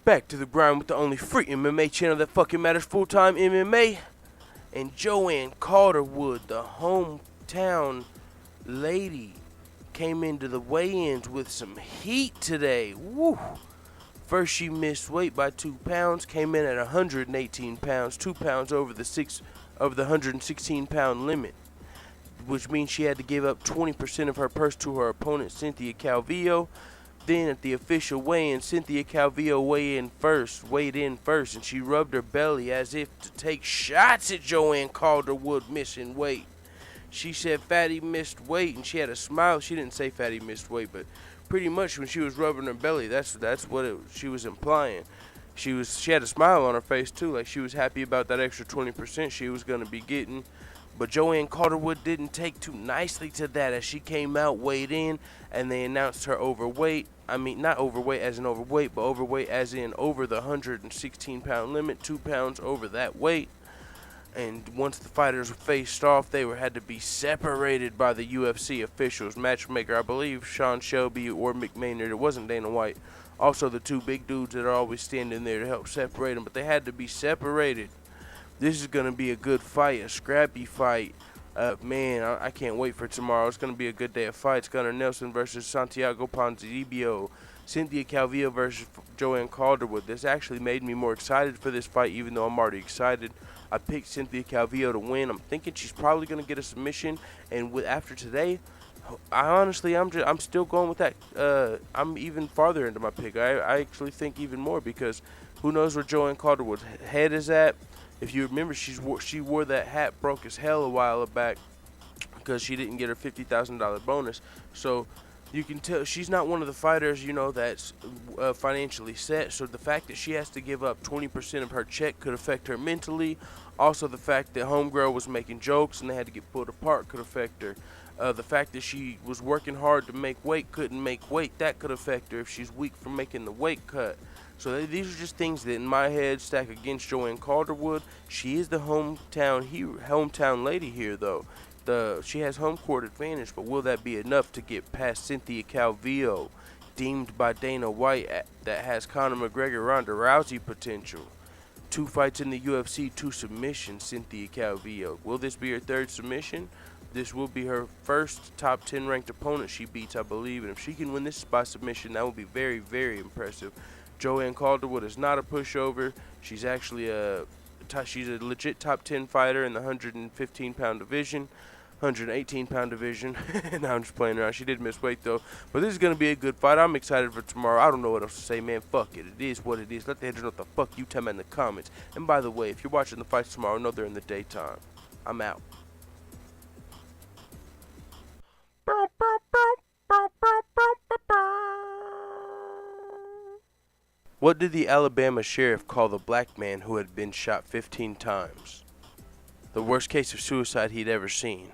Back to the grind with the only free MMA channel that fucking matters, full-time MMA. And Joanne Calderwood, the hometown lady, came into the weigh-ins with some heat today. Woo! First, she missed weight by 2 pounds, came in at 118 pounds, 2 pounds over the 116-pound limit, which means she had to give up 20% of her purse to her opponent, Cynthia Calvillo. Then at the official weigh-in, Cynthia Calvillo weighed in first, and she rubbed her belly as if to take shots at Joanne Calderwood missing weight. She said Fatty missed weight, and she had a smile. She didn't say Fatty missed weight, but pretty much when she was rubbing her belly, that's what she was implying. She had a smile on her face too, like she was happy about that extra 20% she was going to be getting. But Joanne Calderwood didn't take too nicely to that as she came out, weighed in, and they announced her overweight. I mean, not overweight as in overweight, but overweight as in over the 116-pound limit, 2 pounds over that weight. And once the fighters faced off, they had to be separated by the UFC officials. Matchmaker, I believe, Sean Shelby or Mick Maynard. It wasn't Dana White. Also, the two big dudes that are always standing there to help separate them, but they had to be separated. This is going to be a good fight, a scrappy fight. Man, I can't wait for tomorrow. It's going to be a good day of fights. Gunnar Nelson versus Santiago Ponzinibbio. Cynthia Calvillo versus Joanne Calderwood. This actually made me more excited for this fight, even though I'm already excited. I picked Cynthia Calvillo to win. I'm thinking she's probably going to get a submission. And after today, I'm still going with that. I'm even farther into my pick. I actually think even more because who knows where Joanne Calderwood's head is at. If you remember, she wore that hat broke as hell a while back because she didn't get her $50,000 bonus. So you can tell she's not one of the fighters, that's financially set. So the fact that she has to give up 20% of her check could affect her mentally. Also, the fact that homegirl was making jokes and they had to get pulled apart could affect her. The fact that she was working hard to make weight, couldn't make weight, that could affect her if she's weak from making the weight cut. So these are just things that in my head stack against Joanne Calderwood. She is the hometown lady here, though. She has home court advantage, but will that be enough to get past Cynthia Calvillo, deemed by Dana White that has Conor McGregor, Ronda Rousey potential? 2 fights in the UFC, 2 submissions, Cynthia Calvillo. Will this be her 3rd submission? This will be her first top 10 ranked opponent she beats, I believe, and if she can win this by submission, that will be very, very impressive. Joanne Calderwood is not a pushover. She's actually she's a legit top 10 fighter in the 115-pound division, 118-pound division. Now I'm just playing around. She did miss weight, though. But this is going to be a good fight. I'm excited for tomorrow. I don't know what else to say, man. Fuck it. It is what it is. Let the haters know what the fuck you tell me in the comments. And by the way, if you're watching the fights tomorrow, know they're in the daytime. I'm out. What did the Alabama sheriff call the black man who had been shot 15 times? The worst case of suicide he'd ever seen.